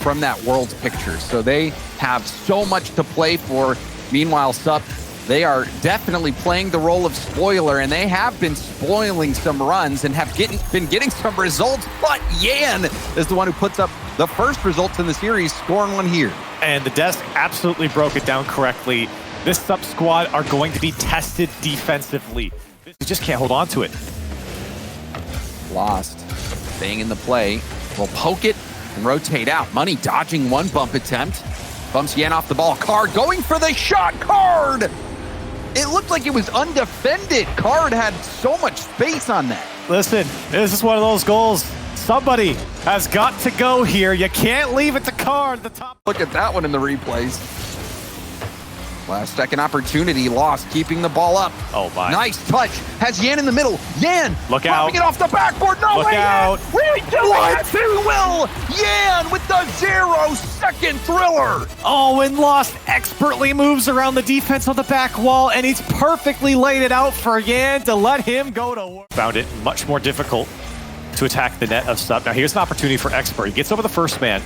from that world picture. So they have so much to play for. Meanwhile, Sup, they are definitely playing the role of spoiler, and they have been spoiling some runs and have been getting some results, but Yan is the one who puts up the first results in the series, scoring one here. And the desk absolutely broke it down correctly. This Sup squad are going to be tested defensively. You just can't hold on to it. Lost, staying in the play, will poke it and rotate out. Money dodging one bump attempt. Bumps Yan off the ball. Card going for the shot. Card! It looked like it was undefended. Card had so much space on that. Listen, this is one of those goals. Somebody has got to go here. You can't leave it to Card. The top. Look at that one in the replays. Last second opportunity lost, keeping the ball up. Oh my. Nice touch. Has Yan in the middle. Yan look out. Popping it off the backboard. No look way. Out. Yan. Really doing it. He will. Yan with the 0-second thriller. Oh, and Lost expertly moves around the defense on the back wall, and he's perfectly laid it out for Yan to let him go to work. Found it much more difficult to attack the net of Sup. Now here's an opportunity for Expert. He gets over the first man.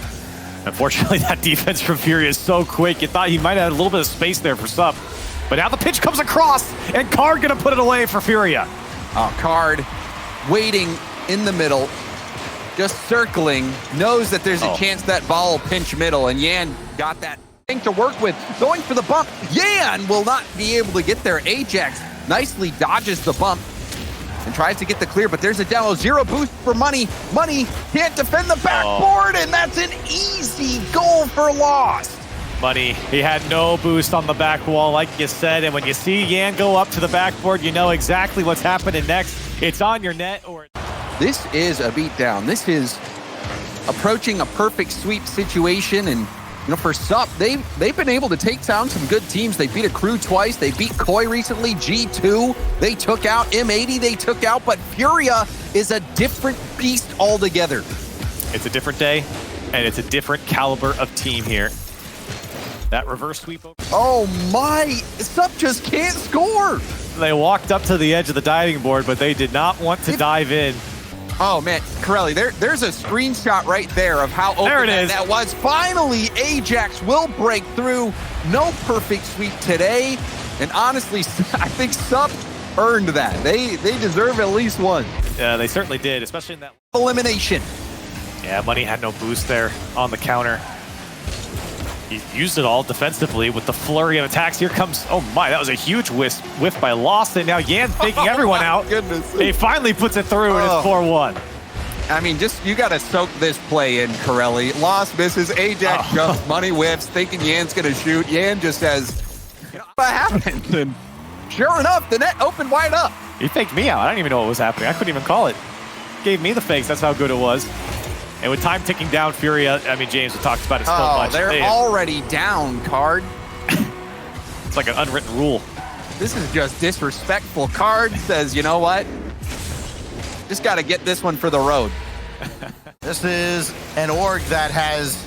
Unfortunately, that defense from Fury is so quick. You thought he might have had a little bit of space there for Sup. But now the pitch comes across, and Card gonna put it away for Furia. Oh, Card waiting in the middle, just circling, knows that there's a chance that ball will pinch middle, and Yan got that thing to work with. Going for the bump. Yan will not be able to get there. Ajax nicely dodges the bump and tries to get the clear, but there's a demo. 0 boost for Money. Money can't defend the backboard, and that's an easy goal for Lost. Money, he had no boost on the back wall, like you said, and when you see Yan go up to the backboard, you know exactly what's happening next. It's on your net or... This is a beatdown. This is approaching a perfect sweep situation, and you know, for Sup, they've been able to take down some good teams. They beat a Crew twice. They beat Koi recently. G2, they took out. M80, they took out. But Furia is a different beast altogether. It's a different day, and it's a different caliber of team here. That reverse sweep. Oh my, Sup just can't score. They walked up to the edge of the diving board, but they did not want to dive in. Oh man, Corelli, there's a screenshot right there of how open that was. Finally, Ajax will break through. No perfect sweep today. And honestly, I think Sup earned that. They deserve at least one. Yeah, they certainly did, especially in that elimination. Yeah, Money had no boost there on the counter. He used it all defensively with the flurry of attacks. Here comes, oh my, that was a huge whiff by Lost, and now Yan taking everyone out. Goodness. He finally puts it through, and it's 4-1. I mean, just, you gotta soak this play in, Corelli. Lost misses, Ajax jumps, Money whiffs, thinking Yan's gonna shoot. Yan just says, you know, what happened? And sure enough, the net opened wide up. He faked me out. I didn't even know what was happening. I couldn't even call it. Gave me the fakes, that's how good it was. And with time ticking down, Furia, I mean, James, we talked about it so much. They're already down, Card. It's like an unwritten rule. This is just disrespectful. Card says, you know what? Just got to get this one for the road. This is an org that has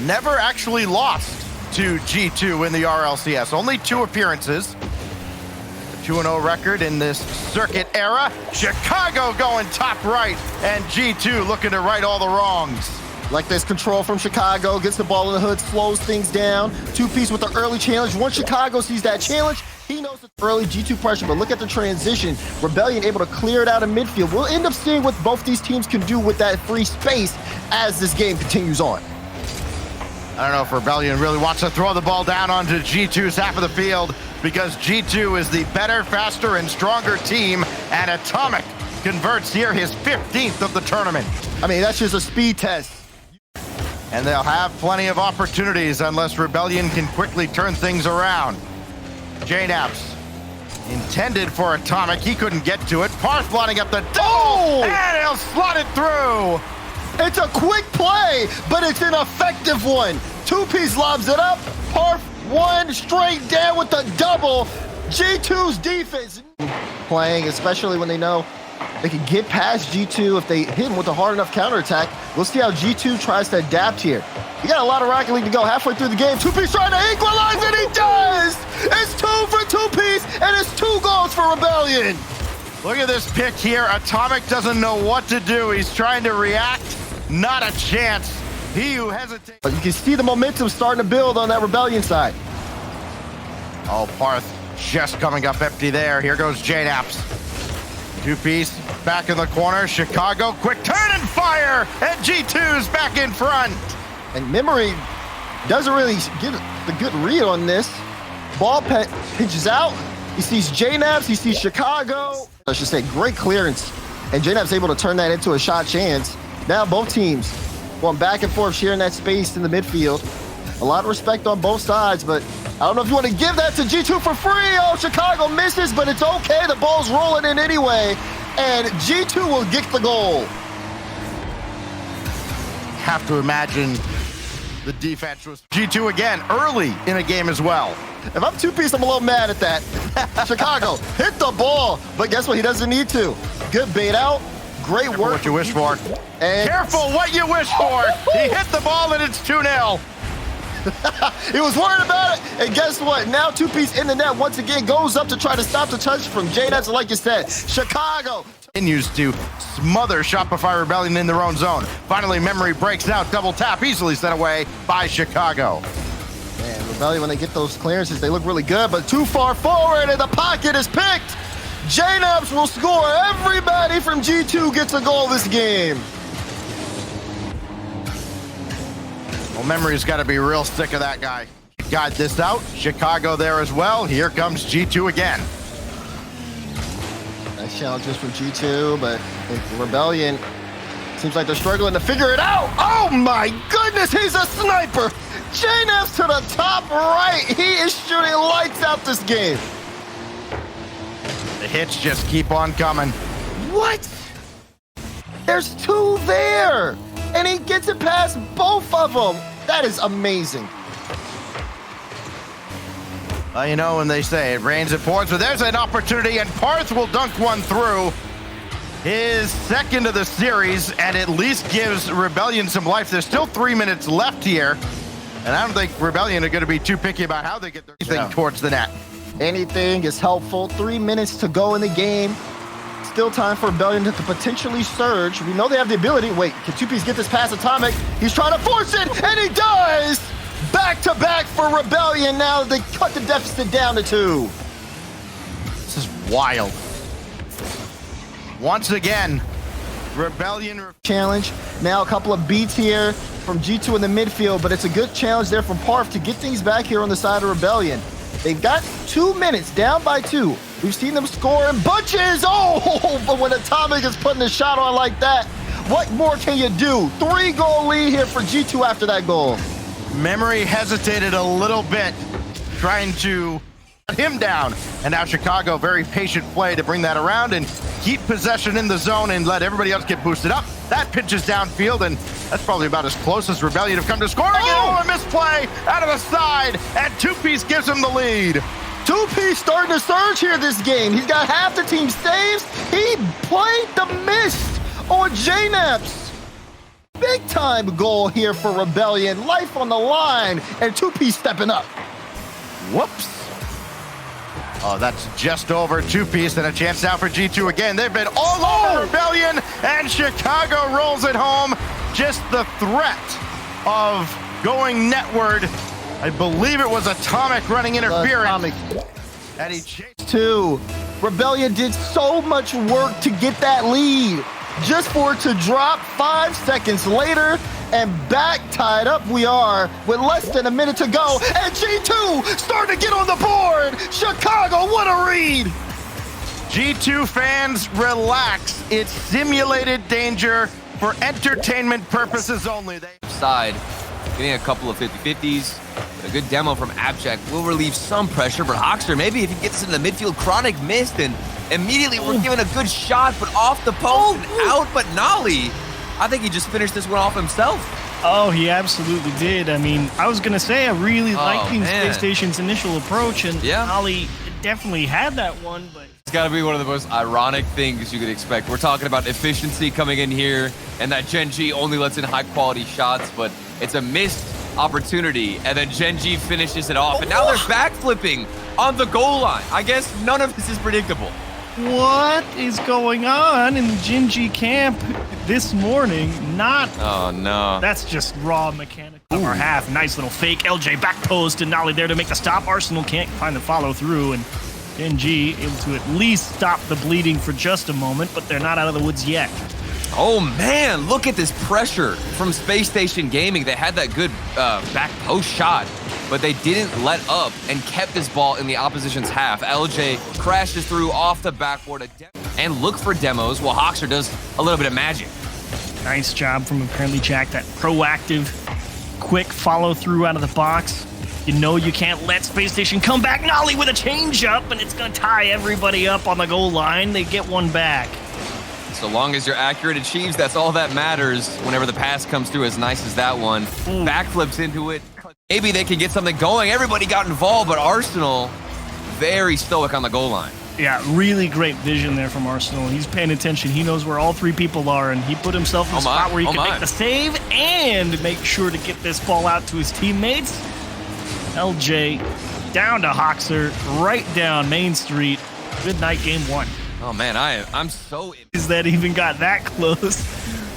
never actually lost to G2 in the RLCS. Only 2 appearances. 2-0 record in this circuit era. Chicago going top right, and G2 looking to right all the wrongs. Like this control from Chicago, gets the ball in the hood, slows things down. 2-piece with the early challenge. Once Chicago sees that challenge, he knows it's early G2 pressure, but look at the transition. Rebellion able to clear it out in midfield. We'll end up seeing what both these teams can do with that free space as this game continues on. I don't know if Rebellion really wants to throw the ball down onto G2's half of the field, because G2 is the better, faster, and stronger team, and Atomic converts here his 15th of the tournament. I mean, that's just a speed test. And they'll have plenty of opportunities unless Rebellion can quickly turn things around. JNAPS intended for Atomic. He couldn't get to it. Parth lining up the double, and he'll slot it through. It's a quick play, but it's an effective one. 2-piece lobs it up. Parth one straight down with the double. G2's defense playing, especially when they know they can get past G2 if they hit him with a hard enough counterattack. We'll see how G2 tries to adapt here. You got a lot of Rocket League to go halfway through the game. 2-piece trying to equalize, and he does! It's 2 for 2-piece, and it's 2 goals for Rebellion. Look at this pick here. Atomic doesn't know what to do. He's trying to react. Not a chance. He who hesitates. But you can see the momentum starting to build on that Rebellion side. Oh, Parth just coming up empty there. Here goes J-Naps. Two-piece back in the corner. Chicago, quick turn and fire. And G2's back in front. And Memory doesn't really get the good read on this. Ball pitches out. He sees J-Naps. He sees Chicago. I should say great clearance. And J-Naps able to turn that into a shot chance. Now both teams going back and forth, sharing that space in the midfield. A lot of respect on both sides, but I don't know if you want to give that to G2 for free. Oh, Chicago misses, but it's okay. The ball's rolling in anyway, and G2 will get the goal. Have to imagine the defense was G2 again early in a game as well. If I'm two-piece, I'm a little mad at that. Chicago hit the ball, but guess what? He doesn't need to. Good bait out. Great Careful work. what you wish for. And Careful what you wish for. He hit the ball and it's 2-0. he was worried about it, and guess what? Now two-piece in the net once again goes up to try to stop the touch from J-Naps, like you said. Chicago continues to smother Shopify Rebellion in their own zone. Finally, Memory breaks out, double tap, easily set away by Chicago. Man, Rebellion, when they get those clearances, they look really good, but too far forward, and the pocket is picked. J-Naps will score. Everybody from G2 gets a goal this game. Well, Memory's got to be real sick of that guy. Got this out. Chicago there as well. Here comes G2 again. Nice challenges from G2, but Rebellion seems like they're struggling to figure it out. Oh my goodness, he's a sniper. J-Naps to the top right. He is shooting lights out this game. The hits just keep on coming. What? There's two there, and he gets it past both of them. That is amazing. Well, you know when they say it rains, it pours, but there's an opportunity, and Parth will dunk one through. His second of the series, and at least gives Rebellion some life. There's still 3 minutes left here, and I don't think Rebellion are going to be too picky about how they get their thing towards the net. Anything is helpful. 3 minutes to go in the game. Still time for Rebellion to potentially surge. We know they have the ability. Wait, can two-piece get this past Atomic? He's trying to force it, and he does! Back-to-back for Rebellion. Now they cut the deficit down to 2. This is wild. Once again, Rebellion challenge. Now a couple of beats here from G2 in the midfield, but it's a good challenge there from Parth to get things back here on the side of Rebellion. They've got 2 minutes, down by 2. We've seen them score in bunches. Oh, but when Atomic is putting a shot on like that, what more can you do? 3-goal lead here for G2 after that goal. Memory hesitated a little bit, trying to shut him down. And now Chicago, very patient play to bring that around and keep possession in the zone and let everybody else get boosted up. That pitches downfield, and that's probably about as close as Rebellion have come to scoring. Oh, a misplay out of the side, and two-piece gives him the lead. Two-piece starting to surge here this game. He's got half the team saves. He played the mist on J-Naps. Big time goal here for Rebellion. Life on the line, and two-piece stepping up. Whoops. Oh, that's just over two-piece, and a chance now for G2 again. They've been all over Rebellion, and Chicago rolls it home. Just the threat of going netward. I believe it was Atomic running interference. Atomic. And he chased. 2. Rebellion did so much work to get that lead, just for it to drop 5 seconds later, and back tied up we are with less than a minute to go, and G2 starting to get on the board. Chicago, what a read. G2 fans, relax. It's simulated danger for entertainment purposes only. Side, getting a couple of 50-50s. A good demo from Abject will relieve some pressure, but Oxter, maybe if he gets into the midfield, Chronic missed, and immediately we're given a good shot, but off the post and out, but Nolly, I think he just finished this one off himself. Oh, he absolutely did. I mean, I was going to say I really liked man. Space Station's initial approach, and Nolly definitely had that one, but... It's got to be one of the most ironic things you could expect. We're talking about efficiency coming in here, and that Gen G only lets in high-quality shots, but it's a missed opportunity, and then Gen G finishes it off, and now they're backflipping on the goal line. I guess none of this is predictable. What is going on in the Gen.G camp this morning? Oh, no. That's just raw mechanical. Upper half, nice little fake. LJ back post and Nolly there to make the stop. Arsenal can't find the follow through, and Gen.G able to at least stop the bleeding for just a moment, but they're not out of the woods yet. Oh, man, look at this pressure from Space Station Gaming. They had that good back post shot, but they didn't let up and kept this ball in the opposition's half. LJ crashes through off the backboard and look for demos while Hoxer does a little bit of magic. Nice job from apparently Jack, that proactive, quick follow through out of the box. You know you can't let Space Station come back. Nolly with a change up, and it's going to tie everybody up on the goal line. They get one back. So long as you're accurate achieves, that's all that matters whenever the pass comes through as nice as that one. Backflips into it. Maybe they can get something going. Everybody got involved, but Arsenal very stoic on the goal line. Yeah, really great vision there from Arsenal. He's paying attention. He knows where all three people are, and he put himself in a spot where he can make the save and make sure to get this ball out to his teammates. LJ down to Hoxer, right down Main Street. Good night, game one. Oh, man, I'm so... Is that even got that close?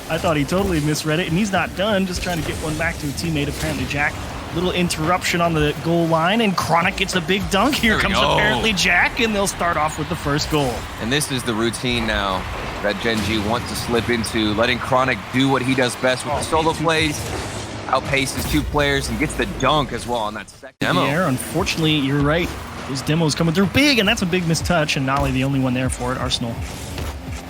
I thought he totally misread it, and he's not done. Just trying to get one back to a teammate, apparently Jack. Little interruption on the goal line, and Chronic gets a big dunk. Here comes apparently Jack, and they'll start off with the first goal. And this is the routine now that Gen.G wants to slip into, letting Chronic do what he does best with the solo plays, outpaces two players, and gets the dunk as well on that second demo. Yeah, unfortunately, you're right. His demo's coming through big, and that's a big mistouch, and Nolly the only one there for it. Arsenal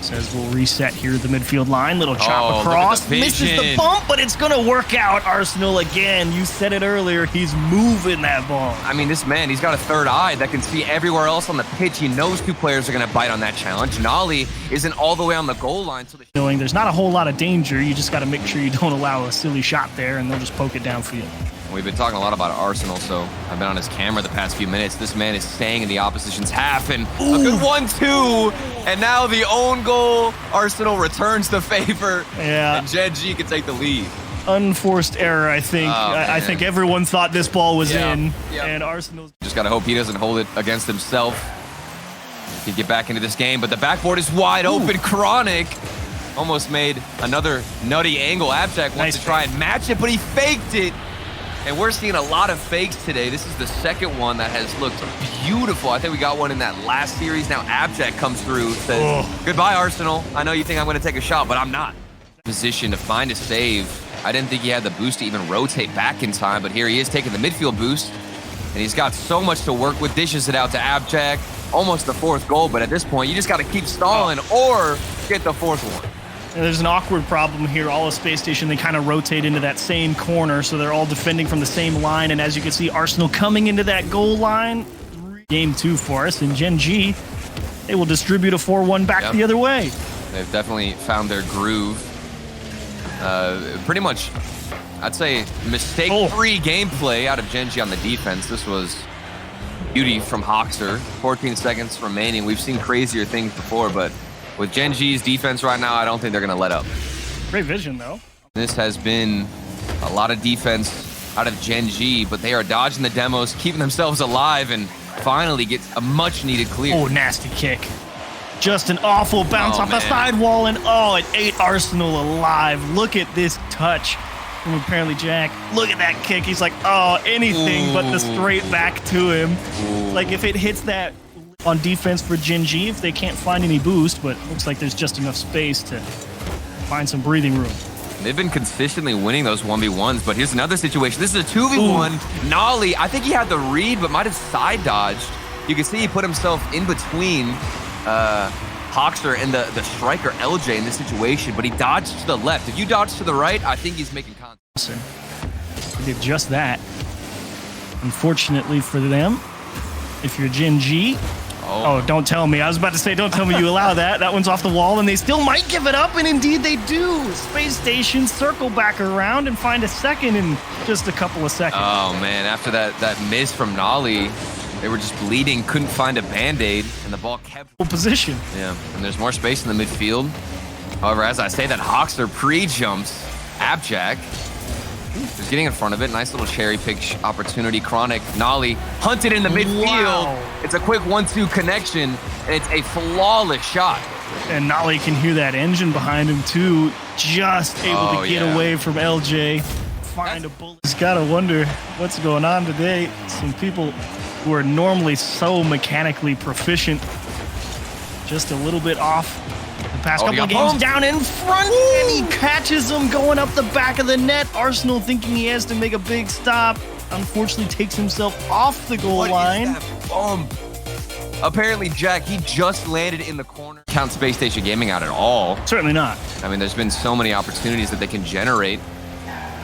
says we'll reset here at the midfield line. Little chop across. Misses the bump, but it's going to work out. Arsenal again. You said it earlier. He's moving that ball. I mean, this man, he's got a third eye that can see everywhere else on the pitch. He knows two players are going to bite on that challenge. Nolly isn't all the way on the goal line. So knowing there's not a whole lot of danger, you just got to make sure you don't allow a silly shot there, and they'll just poke it down for you. We've been talking a lot about Arsenal, so I've been on his camera the past few minutes. This man is staying in the opposition's half, and a good 1-2, and now the own goal. Arsenal returns the favor, and Gen.G can take the lead. Unforced error, I think. I think everyone thought this ball was in, and Arsenal... Just got to hope he doesn't hold it against himself. He can get back into this game, but the backboard is wide open. Chronic almost made another nutty angle. Abjack wants to try and match it, but he faked it. And we're seeing a lot of fakes today. This is the second one that has looked beautiful. I think we got one in that last series. Now Abjack comes through, says, goodbye, Arsenal. I know you think I'm going to take a shot, but I'm not. Position to find a save. I didn't think he had the boost to even rotate back in time, but here he is taking the midfield boost. And he's got so much to work with. Dishes it out to Abjack. Almost the fourth goal, but at this point, you just got to keep stalling or get the fourth one. And there's an awkward problem here. All of Space Station, they kind of rotate into that same corner, so they're all defending from the same line. And as you can see, Arsenal coming into that goal line. Game two for us. And Gen.G, they will distribute a 4-1 back the other way. They've definitely found their groove. Pretty much, I'd say, mistake-free gameplay out of Gen.G on the defense. This was beauty from Hoxer. 14 seconds remaining. We've seen crazier things before, but with Gen.G's defense right now, I don't think they're going to let up. Great vision, though. This has been a lot of defense out of Gen.G, but they are dodging the demos, keeping themselves alive, and finally get a much-needed clear. Oh, nasty kick. Just an awful bounce off the sidewall, and it ate Arsenal alive. Look at this touch from apparently Jack. Look at that kick. He's like, anything but the straight back to him. Like, if it hits that on defense for Gen.G, if they can't find any boost, but it looks like there's just enough space to find some breathing room. They've been consistently winning those 1v1s, but here's another situation. This is a 2v1. Nolly, I think he had the read, but might have side dodged. You can see he put himself in between Hoxer and the striker LJ in this situation, but he dodged to the left. If you dodge to the right, I think he's making contact. He did just that. Unfortunately for them, if you're Gen.G, don't tell me. I was about to say, don't tell me you allow that. That one's off the wall, and they still might give it up, and indeed they do. Space Station circle back around and find a second in just a couple of seconds. Oh, man, after that miss from Nolly, they were just bleeding, couldn't find a Band-Aid, and the ball kept... position. Yeah, and there's more space in the midfield. However, as I say that, Hoxer pre-jumps Abjack. Just getting in front of it. Nice little cherry pick opportunity. Chronic, Nolly hunted in the midfield. Wow. It's a quick 1-2 connection, and it's a flawless shot. And Nolly can hear that engine behind him too. Just able to get away from LJ. Find a bullet. Just gotta wonder what's going on today. Some people who are normally so mechanically proficient, just a little bit off. The past couple of games down in front, and he catches him going up the back of the net. Arsenal thinking he has to make a big stop. Unfortunately, takes himself off the goal line. What is that bump? Apparently, Jack, he just landed in the corner. Count Space Station Gaming out at all. Certainly not. I mean, there's been so many opportunities that they can generate.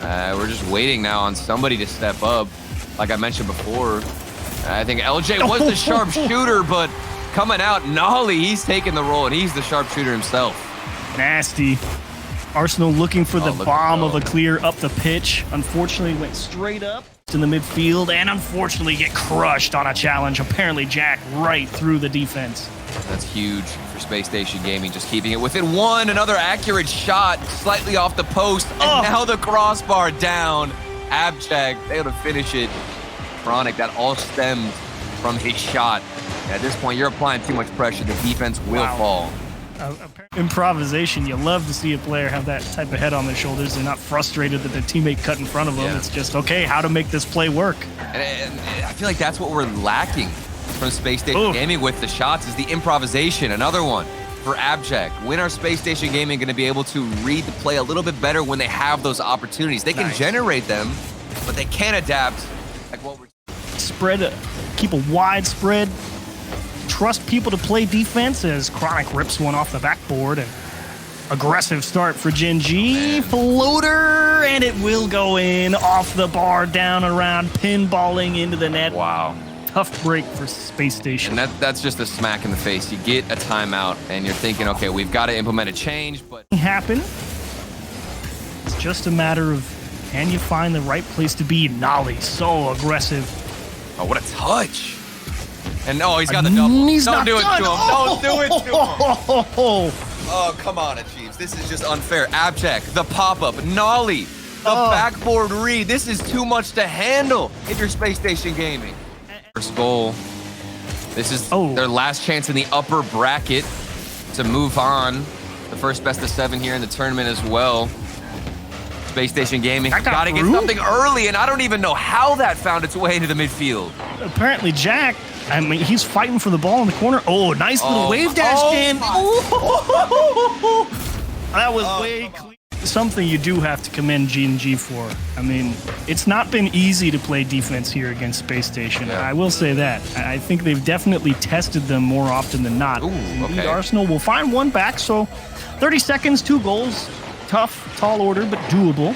We're just waiting now on somebody to step up. Like I mentioned before, I think LJ was the sharpshooter, but coming out, Nolly, he's taking the role, and he's the sharpshooter himself. Nasty. Arsenal looking for the look bomb at of a clear up the pitch. Unfortunately, went straight up in the midfield, and unfortunately get crushed on a challenge. Apparently, Jack right through the defense. That's huge for Space Station Gaming, just keeping it within one. Another accurate shot, slightly off the post, and now the crossbar down. Abject, able to finish it. Chronic, that all stemmed from his shot. And at this point, you're applying too much pressure. The defense will fall. Improvisation. You love to see a player have that type of head on their shoulders. They're not frustrated that their teammate cut in front of them. It's just, okay, how to make this play work. And I feel like that's what we're lacking from Space Station Gaming with the shots is the improvisation. Another one for Abject. When are Space Station Gaming going to be able to read the play a little bit better when they have those opportunities? They can generate them, but they can't adapt like what we're spread, keep a wide spread, trust people to play defense as Chronic rips one off the backboard, and aggressive start for Gen G. Floater, and it will go in off the bar, down around, pinballing into the net. Wow. Tough break for Space Station. And that's just a smack in the face. You get a timeout, and you're thinking, okay, we've got to implement a change, but happen. It's just a matter of, can you find the right place to be? Nolly, so aggressive. Oh, what a touch. And he's got the double. Don't do it to him. Don't do it to him. Oh, come on, Achieves. This is just unfair. Abject, the pop-up, Nolly, the backboard read. This is too much to handle if you're Space Station Gaming. First goal. This is their last chance in the upper bracket to move on. The first best of 7 here in the tournament as well. Space Station Gaming got to get something early, and I don't even know how that found its way into the midfield. Apparently, Jack, I mean, he's fighting for the ball in the corner. Oh, nice little wave dash in. That was way clear. Something you do have to commend G&G for. I mean, it's not been easy to play defense here against Space Station. Yeah. I will say that. I think they've definitely tested them more often than not. Indeed, Arsenal will find one back, so 30 seconds, 2 goals. Tough, tall order, but doable.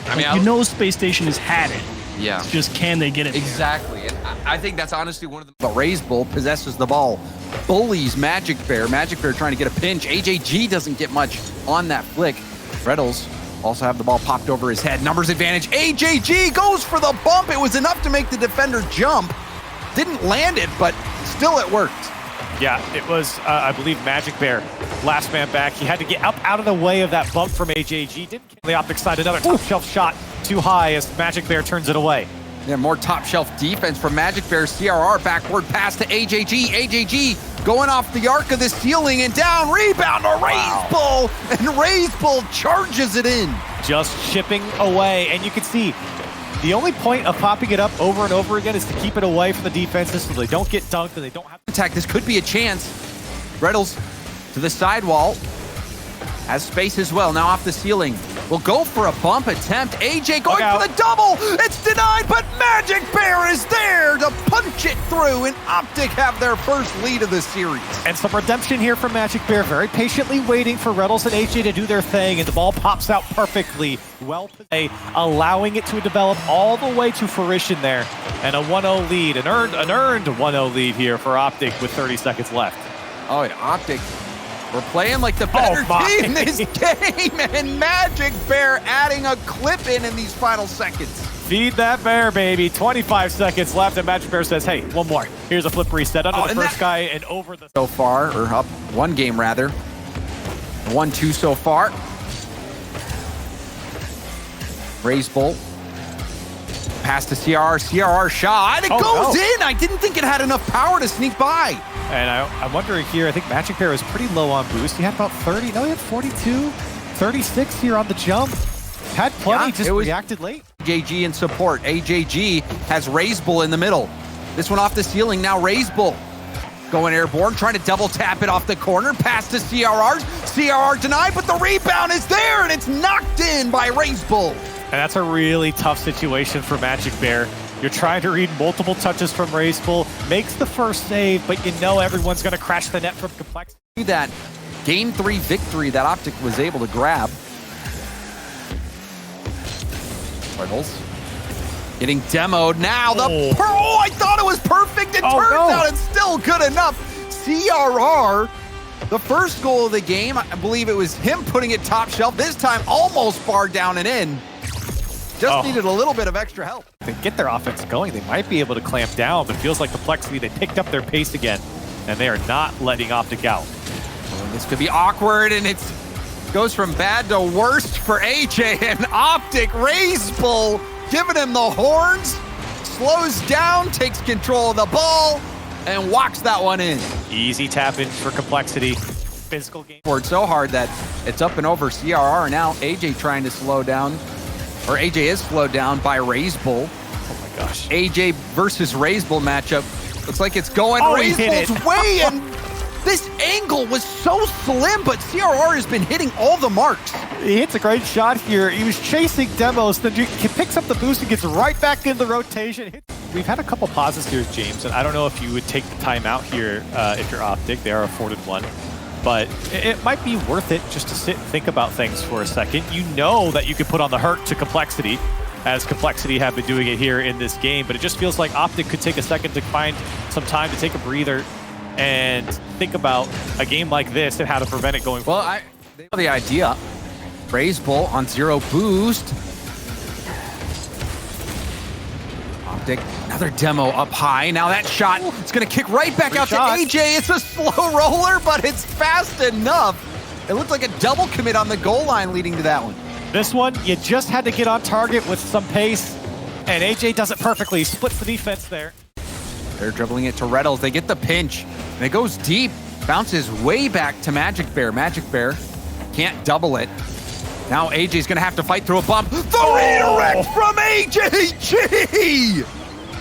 I mean, you know Space Station has had it. Yeah. It's just, can they get it? Exactly. And I think that's honestly one of the... But Raised Bull possesses the ball. Bullies Magic Bear. Magic Bear trying to get a pinch. AJG doesn't get much on that flick. Reddles also have the ball popped over his head. Numbers advantage. AJG goes for the bump. It was enough to make the defender jump. Didn't land it, but still it worked. Yeah, it was, I believe, Magic Bear, last man back. He had to get up out of the way of that bump from AJG. Didn't kill the optic side. Another top shelf shot too high as Magic Bear turns it away. Yeah, more top shelf defense from Magic Bear. CRR backward pass to AJG. AJG going off the arc of the ceiling and down. Rebound to Raised Bull. And Raised Bull charges it in. Just chipping away. And you can see the only point of popping it up over and over again is to keep it away from the defenses so they don't get dunked and they don't have attack. This could be a chance. Reddles to the sidewall. Has space as well. Now off the ceiling. Will go for a bump attempt. AJ going for the double. It's denied, but Magic Bear is there to punch it through. And Optic have their first lead of the series. And some redemption here from Magic Bear. Very patiently waiting for Reddles and AJ to do their thing. And the ball pops out perfectly. Well played, allowing it to develop all the way to fruition there. And a 1-0 lead. An earned 1-0 lead here for Optic with 30 seconds left. Oh, yeah, Optic. We're playing like the better team this game, and Magic Bear adding a clip in these final seconds. Feed that bear, baby. 25 seconds left, and Magic Bear says, hey, one more. Here's a flip reset under the first guy and over the... So far, or up one game rather. 1-2 so far. Raise Bull. Pass to CRR. CRR shot. It goes in. I didn't think it had enough power to sneak by. And I'm wondering here, I think Magic Bear was pretty low on boost. He had about 30. No, he had 42, 36 here on the jump. Had plenty, just reacted late. AJG in support. AJG has Raise Bull in the middle. This one off the ceiling. Now Raise Bull going airborne, trying to double tap it off the corner. Pass to CRR. CRR denied, but the rebound is there, and it's knocked in by Raise Bull. And that's a really tough situation for Magic Bear. You're trying to read multiple touches from Raise Bull, makes the first save, but you know everyone's going to crash the net from complexity. That Game 3 victory that Optic was able to grab. Cardinals getting demoed now. I thought it was perfect. It turns out it's still good enough. CRR, the first goal of the game, I believe it was him putting it top shelf. This time almost barred down and in. Just needed a little bit of extra help. They get their offense going. They might be able to clamp down, but feels like Complexity, they picked up their pace again, and they are not letting Optic out. This could be awkward, and it goes from bad to worst for AJ, and Optic Raise Bull giving him the horns, slows down, takes control of the ball, and walks that one in. Easy tap in for Complexity. Physical game. Worked so hard that it's up and over CRR. Now AJ trying to slow down, or AJ is slowed down by Raise Bull. Oh my gosh. AJ versus Raise Bull matchup. Looks like it's going Raise Bull's way, and this angle was so slim, but CRR has been hitting all the marks. He hits a great shot here. He was chasing Demos, then he picks up the boost and gets right back in the rotation. We've had a couple pauses here, James, and I don't know if you would take the timeout here if you're Optic. They are afforded one. But it might be worth it just to sit and think about things for a second. You know that you could put on the hurt to Complexity, as Complexity have been doing it here in this game, but it just feels like Optic could take a second to find some time to take a breather and think about a game like this and how to prevent it going forward. Well, they know the idea. Raise Bull on 0 boost. Optic, another demo up high. Now that shot, it's going to kick right back out to AJ. It's a slow roller, but it's fast enough. It looked like a double commit on the goal line leading to that one. This one, you just had to get on target with some pace, and AJ does it perfectly. He splits the defense there. They're dribbling it to Reddles. They get the pinch, and it goes deep. Bounces way back to Magic Bear. Magic Bear can't double it. Now AJ's going to have to fight through a bump. The redirect from AJG!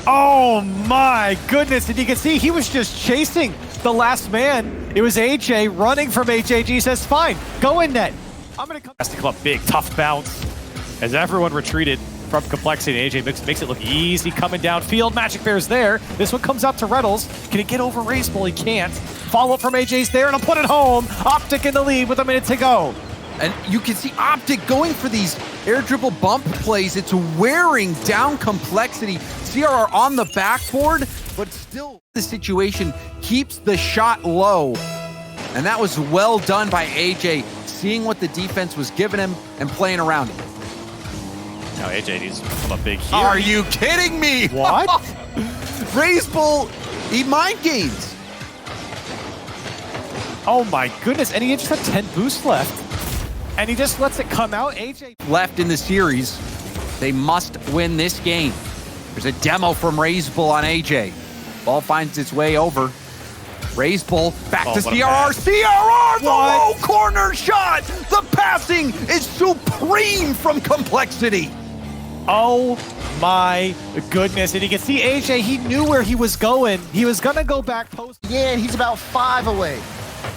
Oh my goodness. And you can see he was just chasing the last man. It was AJ running from AJG. Says, fine, go in net. I'm going to come. Has to come up big, tough bounce. As everyone retreated from Complexity, AJ makes it look easy coming downfield. Magic Bear's there. This one comes out to Reddles. Can he get over Raise Bull? He can't. Follow up from AJ's there, and I'll put it home. Optic in the lead with a minute to go. And you can see Optic going for these air dribble bump plays. It's wearing down Complexity. CRR on the backboard, but still the situation keeps the shot low. And that was well done by AJ, seeing what the defense was giving him and playing around it. Now AJ needs to come up big here. Are you kidding me? What? Raise Bull, he mind games. Oh my goodness, and he just had 10 boosts left. And he just lets it come out. AJ left in the series. They must win this game. There's a demo from Raise Bull on AJ. Ball finds its way over. Raise Bull back to CRR. CRR, the low corner shot. The passing is supreme from Complexity. Oh my goodness. And you can see AJ, he knew where he was going. He was going to go back post. Yeah, and he's about 5 away.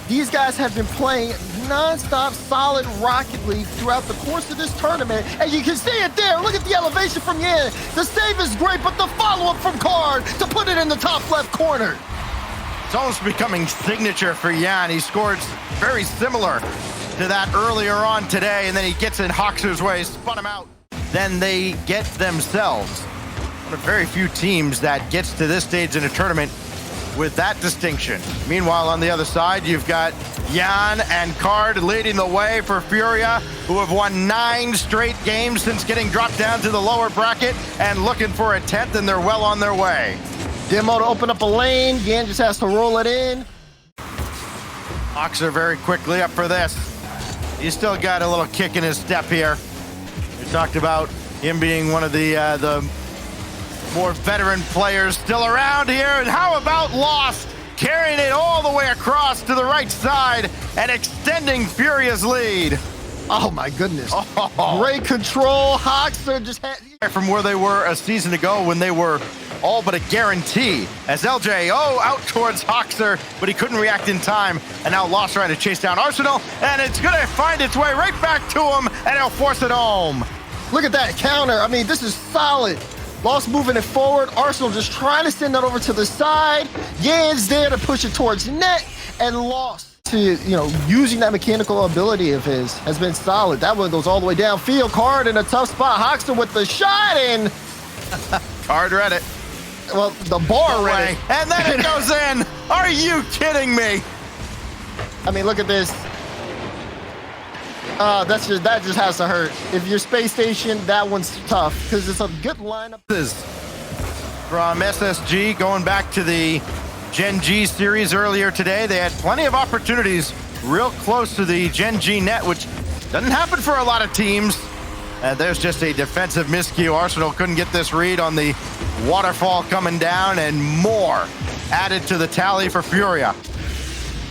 These guys have been playing non-stop, solid Rocket League throughout the course of this tournament, and you can see it there. Look at the elevation from Yan. The save is great, but the follow-up from Card to put it in the top left corner. It's almost becoming signature for Yan. He scored very similar to that earlier on today, and then he gets in Hoxer's way, spun him out. Then they get themselves. One of very few teams that gets to this stage in a tournament with that distinction. Meanwhile, on the other side, you've got Yan and Card leading the way for Furia, who have won 9 straight games since getting dropped down to the lower bracket and looking for a 10th, and they're well on their way. Demo to open up a lane. Yan just has to roll it in. Hoxer very quickly up for this. He's still got a little kick in his step here. We talked about Him being one of the more veteran players still around here. And how about Lost carrying it all the way across to the right side and extending Furia's lead. Oh my goodness. Great control. Hoxer just had from where they were a season ago when they were all but a guarantee. As LJ, out towards Hoxer, but he couldn't react in time. And now Lost trying to chase down Arsenal, and it's gonna find its way right back to him, and he'll force it home. Look at that counter. I mean, this is solid. Lost moving it forward. Arsenal just trying to send that over to the side. Yan's there to push it towards net, and Lost to, using that mechanical ability of his has been solid. That one goes all the way downfield. Card in a tough spot. Hoxton with the shot, and Card read it. Well, the bar read it. And then it goes in. Are you kidding me? I mean, look at this. That just has to hurt. If you're Space Station, that one's tough because it's a good lineup. This is from SSG going back to the Gen G series earlier today. They had plenty of opportunities real close to the Gen G net, which doesn't happen for a lot of teams. And there's just a defensive miscue. Arsenal couldn't get this read on the waterfall coming down, and more added to the tally for Furia.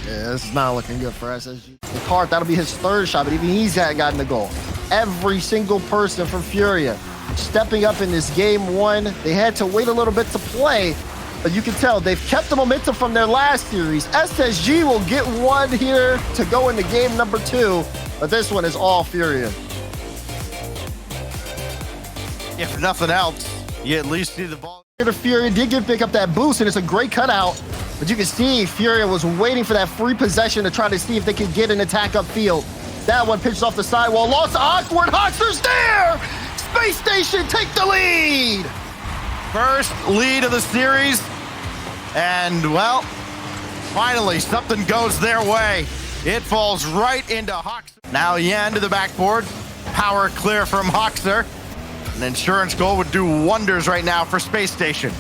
Yeah, this is not looking good for SSG. The Card, that'll be his third shot, but even he's gotten the goal. Every single person from Furia stepping up in this game one. They had to wait a little bit to play, but you can tell they've kept the momentum from their last series. SSG will get one here to go into game number 2, but this one is all Furia. If nothing else, you at least see the ball. Furia did pick up that boost, and it's a great cutout. But you can see Furia was waiting for that free possession to try to see if they could get an attack upfield. That one pitched off the sidewall. Lost awkward. Hoxer's there! Space Station take the lead! First lead of the series. And, well, finally something goes their way. It falls right into Hoxer. Now Yan to the backboard. Power clear from Hoxer. An insurance goal would do wonders right now for Space Station.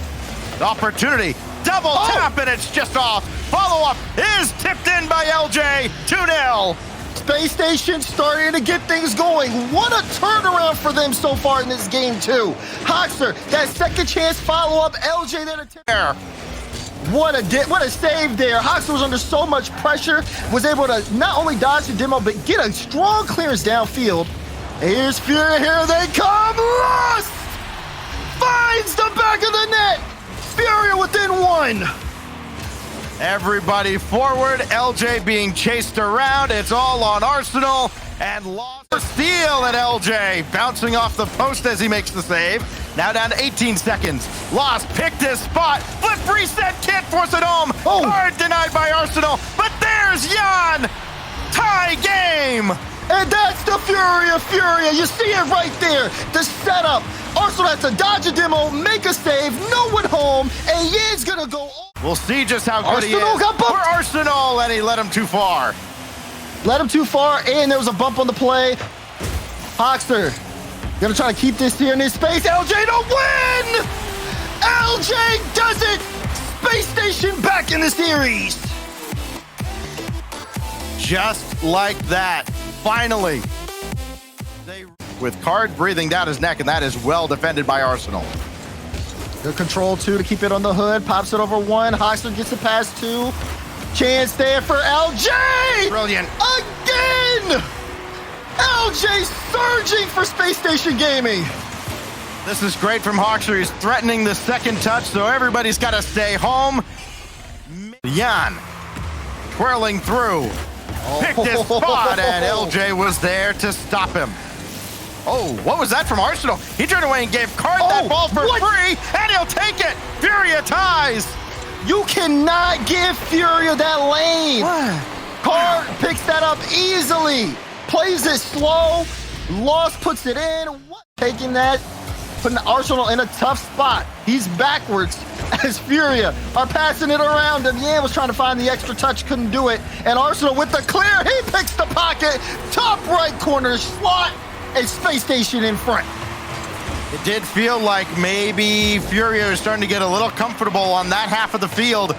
The opportunity. Double tap, and it's just off. Follow-up is tipped in by LJ. 2-0. Space Station starting to get things going. What a turnaround for them so far in this game, too. Hoxer, that second chance follow-up. LJ there to tear. What a save there. Hoxer was under so much pressure, was able to not only dodge the demo, but get a strong clearance downfield. Here's Furia, here they come. Lost! Finds the back of the net. Furia within one. Everybody forward. LJ being chased around. It's all on Arsenal. And Lost a steal at LJ. Bouncing off the post as he makes the save. Now down to 18 seconds. Lost picked his spot. Flip reset. Can't force it home. Hard denied by Arsenal. But there's Jan. Tie game. And that's the Furia. You see it right there. The setup. Arsenal has to dodge a demo, make a save, no one home, and Yan's gonna go. We'll see just how good he Arsenal is. got bumped. For Arsenal, and he let him too far. Let him too far, and there was a bump on the play. Hoxer gonna try to keep this here in his space. LJ to win! LJ does it! Space Station back in the series. Just like that. Finally. With Card breathing down his neck, and that is well defended by Arsenal. Good control, 2 to keep it on the hood. Pops it over 1. Hoxer gets it past 2. Chance there for LJ! Brilliant. Again! LJ surging for Space Station Gaming. This is great from Hoxer. He's threatening the second touch, so everybody's got to stay home. Jan twirling through. Picked his spot, and LJ was there to stop him. Oh, what was that from Arsenal? He turned away and gave Card that ball for free, and he'll take it. Furia ties. You cannot give Furia that lane. Card picks that up easily. Plays it slow. Lost puts it in. Taking that, putting Arsenal in a tough spot. He's backwards as Furia are passing it around, and Yan was trying to find the extra touch, couldn't do it. And Arsenal with the clear, he picks the pocket. Top right corner slot. A Space Station in front. It did feel like maybe Furia is starting to get a little comfortable on that half of the field.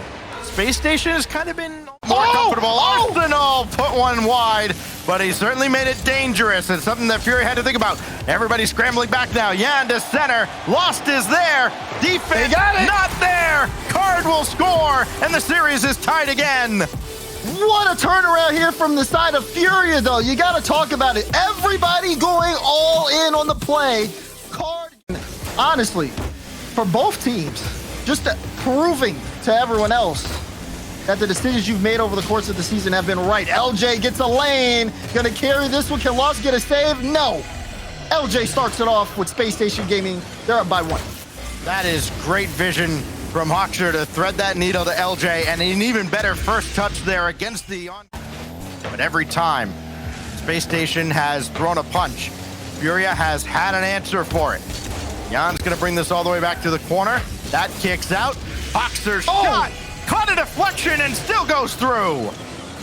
Space Station has kind of been more comfortable. Arsenal put one wide, but he certainly made it dangerous. It's something that Fury had to think about. Everybody scrambling back now. Yan to center. Lost is there. Defense not there. Card will score, and the series is tied again. What a turnaround here from the side of Furia, though. You got to talk about it. Everybody going all in on the play. Card, honestly, for both teams, just proving to everyone else that the decisions you've made over the course of the season have been right. LJ gets a lane. Gonna carry this one. Can Lost get a save? No. LJ starts it off with Space Station Gaming. They're up by 1. That is great vision from Hawksher to thread that needle to LJ, and an even better first touch there against the on. But every time Space Station has thrown a punch, Furia has had an answer for it. Jan's gonna bring this all the way back to the corner. That kicks out. Hawksher's shot caught a deflection and still goes through.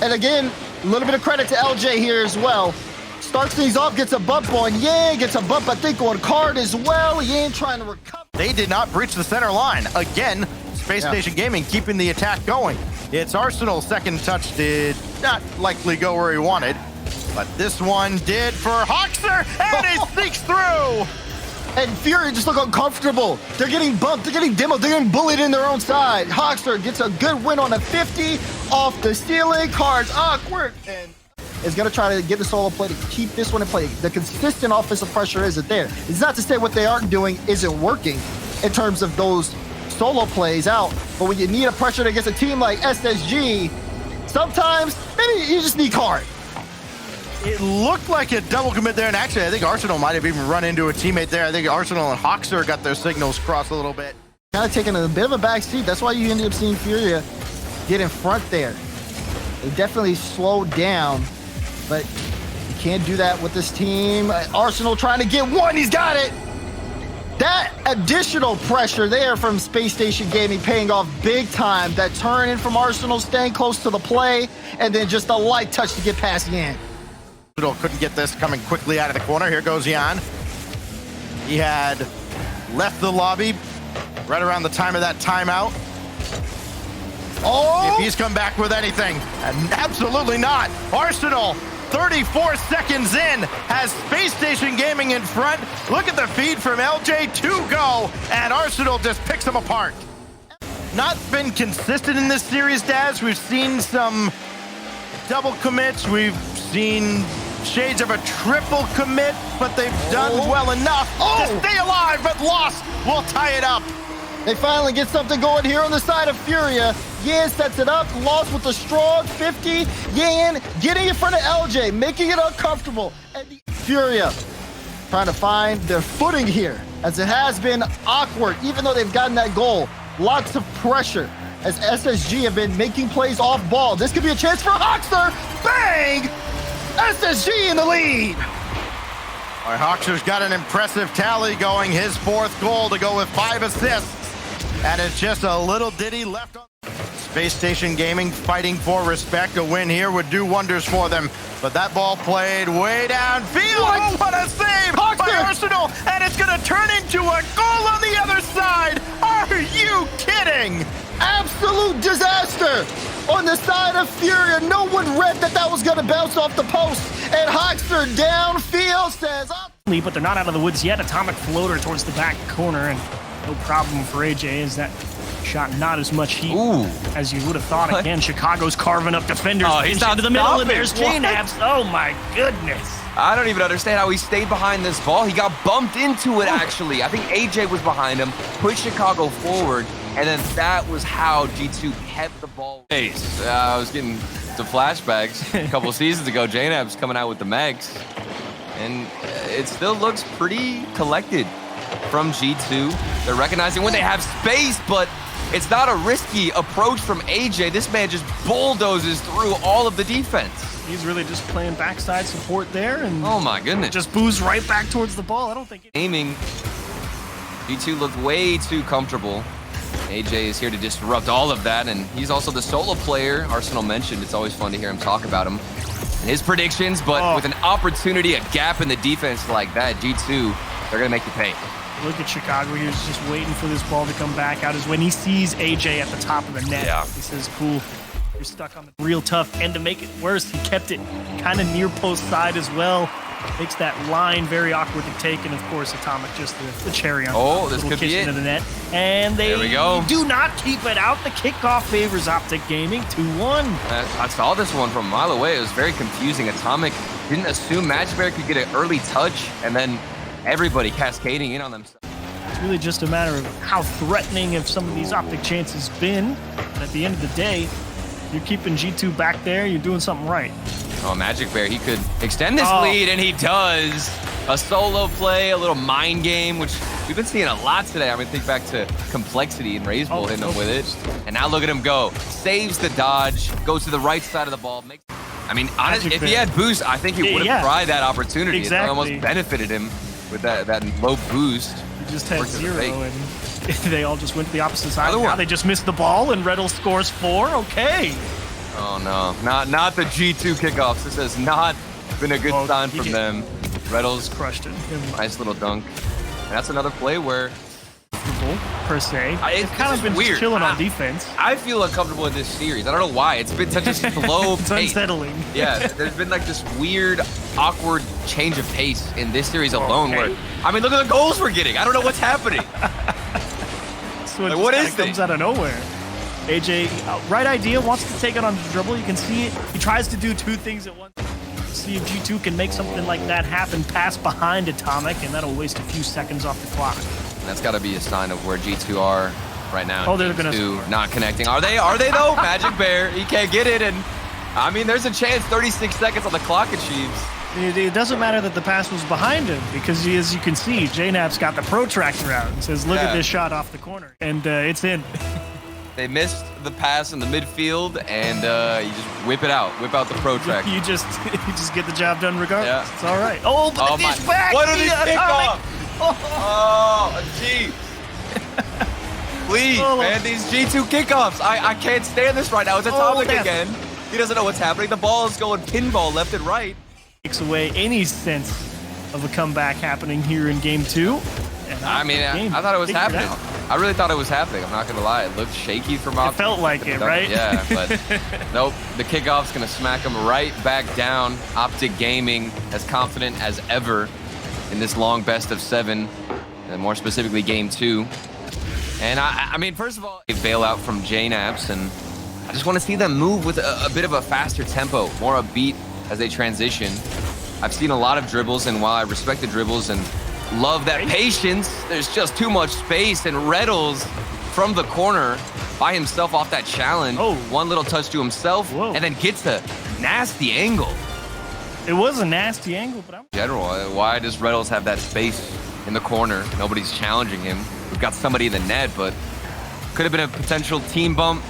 And again, a little bit of credit to LJ here as well. Starts things off, gets a bump on Yan, gets a bump, I think, on Card as well. Yan trying to recover. They did not breach the center line. Again, Space Station Gaming keeping the attack going. It's Arsenal's second touch did not likely go where he wanted, but this one did for Hawksher, and he sneaks through. And Fury just look uncomfortable. They're getting bumped, they're getting demoed, they're getting bullied in their own side. Hawksher gets a good win on a 50 off the ceiling. Card's awkward and is going to try to get the solo play to keep this one in play. The consistent offensive pressure isn't there. It's not to say what they aren't doing isn't working in terms of those solo plays out, but when you need a pressure against a team like SSG, sometimes maybe you just need Card. It looked like a double commit there, and actually I think Arsenal might have even run into a teammate there. I think Arsenal and Hawksher got their signals crossed a little bit. Kind of taking a bit of a back seat. That's why you ended up seeing Furia get in front there. They definitely slowed down, but you can't do that with this team. Arsenal trying to get one. He's got it. That additional pressure there from Space Station Gaming paying off big time. That turn in from Arsenal, staying close to the play, and then just a light touch to get past Yan. Couldn't get this coming quickly out of the corner. Here goes Yan. He had left the lobby right around the time of that timeout. Oh! If he's come back with anything, absolutely not. Arsenal, 34 seconds in, has Space Station Gaming in front. Look at the feed from LJ to go, and Arsenal just picks them apart. Not been consistent in this series, Daz. We've seen some double commits. We've seen shades of a triple commit, but they've done well enough to stay alive, but Lost will tie it up. They finally get something going here on the side of Furia. Yan sets it up, Lost with a strong 50. Yan getting in front of LJ, making it uncomfortable. And Furia trying to find their footing here, as it has been awkward, even though they've gotten that goal. Lots of pressure as SSG have been making plays off ball. This could be a chance for Hawksher. Bang! SSG in the lead. All right, Hawksher's got an impressive tally going. His 4th goal to go with 5 assists. And it's just a little ditty left on. Space Station Gaming fighting for respect. A win here would do wonders for them. But that ball played way downfield. What a save by Arsenal. And it's going to turn into a goal on the other side. Are you kidding? Absolute disaster on the side of Furia. No one read that was going to bounce off the post. And Hawksher downfield says up. But they're not out of the woods yet. Atomic floater towards the back corner, and no problem for AJ. Is that shot not as much heat as you would have thought? Again, Chicago's carving up defenders into the middle, and there's JNABs. Oh my goodness. I don't even understand how he stayed behind this ball. He got bumped into it, actually. I think AJ was behind him, pushed Chicago forward, and then that was how G2 kept the ball. I was getting the flashbacks a couple seasons ago. JNAB's coming out with the Megs, and it still looks pretty collected from G2. They're recognizing when they have space, but it's not a risky approach from AJ. This man just bulldozes through all of the defense. He's really just playing backside support there, and oh my goodness, just booze right back towards the ball. I don't think aiming. G2 looked way too comfortable. AJ is here to disrupt all of that, and he's also the solo player Arsenal mentioned. It's always fun to hear him talk about him and his predictions, but with an opportunity, a gap in the defense like that, G2, they're gonna make you pay. Look at Chicago. He was just waiting for this ball to come back out. Is when he sees AJ at the top of the net. Yeah. He says, cool, you're stuck on the real tough. And to make it worse, he kept it kind of near post side as well. Makes that line very awkward to take. And of course, Atomic just the cherry on top. This could be it. Into the net. And they There we go. do not keep it out. The kickoff favors Optic Gaming 2-1. I saw this one from a mile away. It was very confusing. Atomic didn't assume Magic Bear could get an early touch, and then everybody cascading in on themselves. It's really just a matter of how threatening have some of these Optic chances been. But at the end of the day, you're keeping G2 back there. You're doing something right. Oh, Magic Bear, he could extend this lead, and he does. A solo play, a little mind game, which we've been seeing a lot today. I mean, think back to Complexity and Raiseball hitting him with it. And now look at him go. Saves the dodge, goes to the right side of the ball. I mean, honestly, if he had boost, I think he would have tried that opportunity. Exactly. It almost benefited him with that low boost. He just had Worked as a 0, fake. and they all just went to the opposite side. Another Now one. they just missed the ball, and Reddle scores 4. Okay. Oh no, not the G2 kickoffs. This has not been a good sign from them. Reddles Crushed it. nice little dunk. And that's another play where Per se. It's It's kind of been weird. just chilling on defense. I feel uncomfortable in this series. I don't know why. It's been such a slow It's pace. unsettling. Yeah, there's been like this weird, awkward change of pace in this series alone. Okay. Where I mean, look at the goals we're getting. I don't know what's happening. So it Like, just what kinda is comes this? out of nowhere. AJ, right idea, wants to take it on the dribble. You can see it. He tries to do 2 things at once. See if G2 can make something like that happen. Pass behind Atomic, and that'll waste a few seconds off the clock. And that's got to be a sign of where G2 are right now. Oh, they're Game gonna 2 score. not connecting. Are they? Are they though? Magic Bear, he can't get it, and I mean, there's a chance. 36 seconds on the clock, achieves. It doesn't matter that the pass was behind him because, as you can see, JNAP's got the protractor out and says, look at Yeah. this shot off the corner. And it's in. They missed the pass in the midfield, and you just whip it out. Whip out the protractor. you just get the job done regardless. Yeah. It's all right. Oh, but the dish back. What are these the Atomic. kickoffs? Oh, jeez. Please, Oh. man, these G2 kickoffs. I can't stand this right now. It's Atomic yes. again. He doesn't know what's happening. The ball is going pinball left and right. Takes away any sense of a comeback happening here in game 2. And I mean, I thought it was figured happening. out. I really thought it was happening. I'm not going to lie. It looked shaky from off. It felt like it, right? Yeah, but nope. The kickoff's going to smack him right back down. Optic Gaming as confident as ever in this long best of 7, and more specifically game 2. And I mean, first of all, a bailout from JNAPS, and I just want to see them move with a bit of a faster tempo, more upbeat as they transition. I've seen a lot of dribbles, and while I respect the dribbles and love that patience, there's just too much space, and Reddles from the corner by himself off that challenge. Oh. One little touch to himself, Whoa. and then gets a nasty angle. It was a nasty angle, but I'm In general, why does Reddles have that space in the corner? Nobody's challenging him. We've got somebody in the net, but could have been a potential team bump.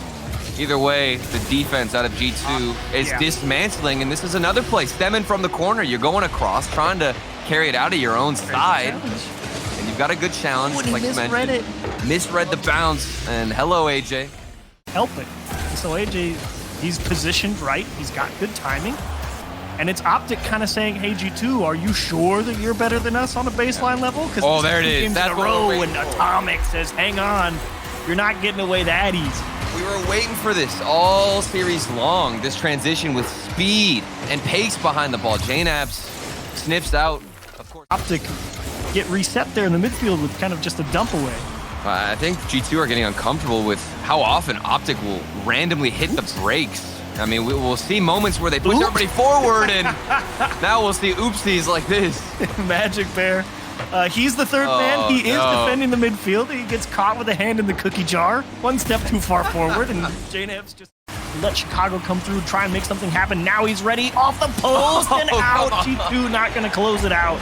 Either way, the defense out of G2 is dismantling, and this is another play. Stemming from the corner, you're going across, trying to carry it out of your own side, and you've got a good challenge, When he like you misread mentioned. Misread the bounce, and hello, AJ. help it. So AJ, he's positioned right. He's got good timing. And it's Optic kind of saying, hey, G2, are you sure that you're better than us on a baseline level? Because Oh, there it is. games That's in a what we're row, waiting and for. Atomic says, hang on, you're not getting away that easy. We were waiting for this all series long, this transition with speed and pace behind the ball. JNAPS sniffs out, of course. Optic get reset there in the midfield with kind of just a dump away. I think G2 are getting uncomfortable with how often Optic will randomly hit the brakes. I mean, we'll see moments where they push everybody forward, and now we'll see oopsies like this. Magic Bear. He's the third man. He is no. defending the midfield. He gets caught with a hand in the cookie jar. One step too far forward, and JNAPS just let Chicago come through, try and make something happen. Now he's ready. Off the post and out. G2 not going to close it out.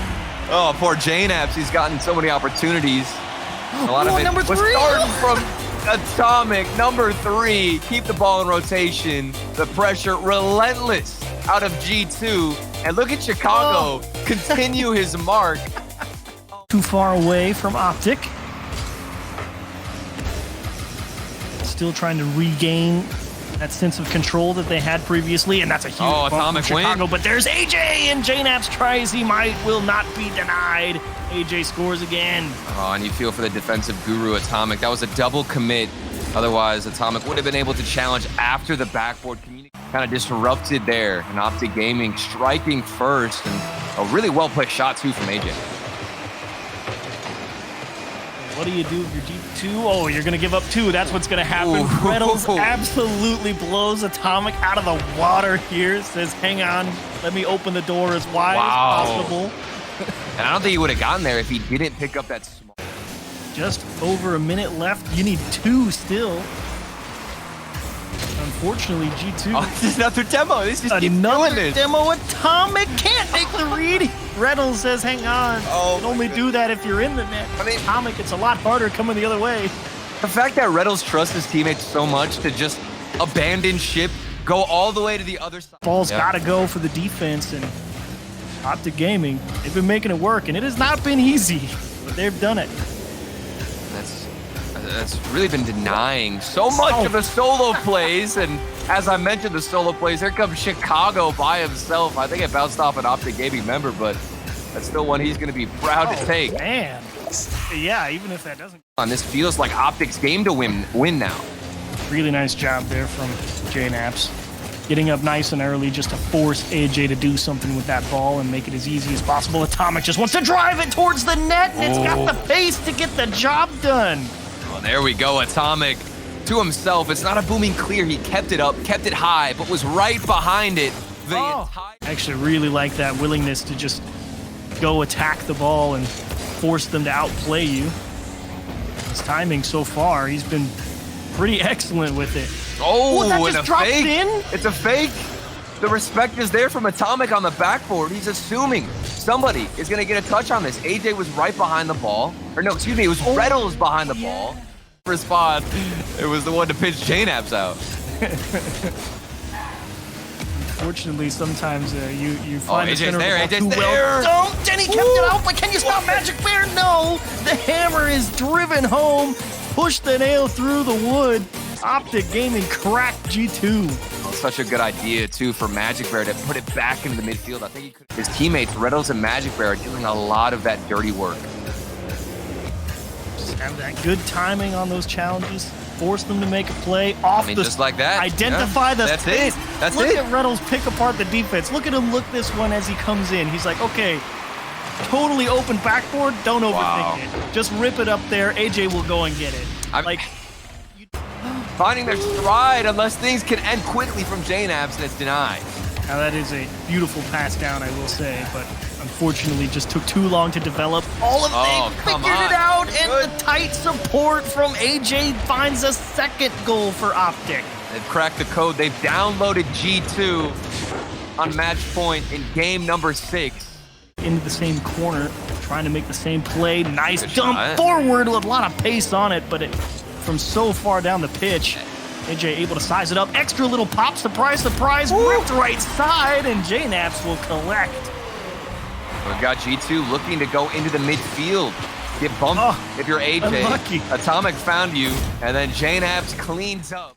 Oh, poor JNAPS. He's gotten so many opportunities. A lot of it number was 3. starting from Atomic, number 3. Keep the ball in rotation. The pressure relentless out of G2. And look at Chicago continue his mark. Too far away from Optic. Still trying to regain that sense of control that they had previously, and that's a huge bump from Atomic Chicago. win. But there's AJ, and JNAPS tries. He will not be denied. AJ scores again. Oh, and you feel for the defensive guru Atomic. That was a double commit. Otherwise, Atomic would have been able to challenge after the backboard. Community kind of disrupted there. And Optic Gaming striking first. And a really well-played shot, too, from AJ. What do you do if you're G2? Oh, you're going to give up 2. That's what's going to happen. Reynolds absolutely blows Atomic out of the water here. Says, hang on, let me open the door as wide as possible. And I don't think he would have gotten there if he didn't pick up that small. Just over a minute left. You need 2 still. Unfortunately, G2. Oh, this is another demo. This is another demo. Atomic can't make the read. Reynolds says, hang on. Oh, you can only do that if you're in the net. I mean, Atomic, it's a lot harder coming the other way. The fact that Reynolds trusts his teammates so much to just abandon ship, go all the way to the other side. Ball's got to go for the defense, and Optic Gaming, they've been making it work, and it has not been easy, but they've done it. That's really been denying so much of the solo plays, and as I mentioned, the solo plays, here comes Chicago by himself. I think it bounced off an Optic Gaming member, but that's still one he's going to be proud to take. Man, yeah, even if that doesn't. This feels like Optic's game to win now. Really nice job there from JNaps. Getting up nice and early just to force AJ to do something with that ball and make it as easy as possible. Atomic just wants to drive it towards the net, and it's got the pace to get the job done. Well, there we go, Atomic to himself. It's not a booming clear. He kept it up, kept it high, but was right behind it. I actually really like that willingness to just go attack the ball and force them to outplay you. His timing so far, he's been pretty excellent with it. Oh, that and just a dropped fake. In? It's a fake. The respect is there from Atomic on the backboard. He's assuming somebody is going to get a touch on this. AJ was right behind the ball. Or no, excuse me, it was Reynolds behind the ball. First spot, it was the one to pitch JNaps out. Unfortunately, sometimes you find AJ's the center there, of the AJ's ball too there. well. Oh, Denny kept it out, but can you stop Magic Bear? No! The hammer is driven home. Push the nail through the wood. Optic Gaming cracked G2. Such a good idea, too, for Magic Bear to put it back into the midfield. I think he could. His teammates, Reynolds and Magic Bear, are doing a lot of that dirty work. Just have that good timing on those challenges. Force them to make a play off just like that. Identify the That's space. it. That's Look it. at Reynolds pick apart the defense. Look at him look this one as he comes in. He's like, okay, totally open backboard. Don't overthink it. Just rip it up there. AJ will go and get it. Finding their stride unless things can end quickly from JNaps, and it's denied. Now that is a beautiful pass down, I will say, but unfortunately just took too long to develop. All of them figured it out, and the tight support from AJ finds a second goal for Optic. They've cracked the code. They've downloaded G2 on match point in game number 6. Into the same corner, trying to make the same play. Nice Good jump shot. forward with a lot of pace on it, but from so far down the pitch, AJ able to size it up. Extra little pop, surprise, surprise, ripped right side, and JNaps will collect. We've got G2 looking to go into the midfield. Get bumped if you're AJ. Unlucky. Atomic found you, and then JNaps cleans up.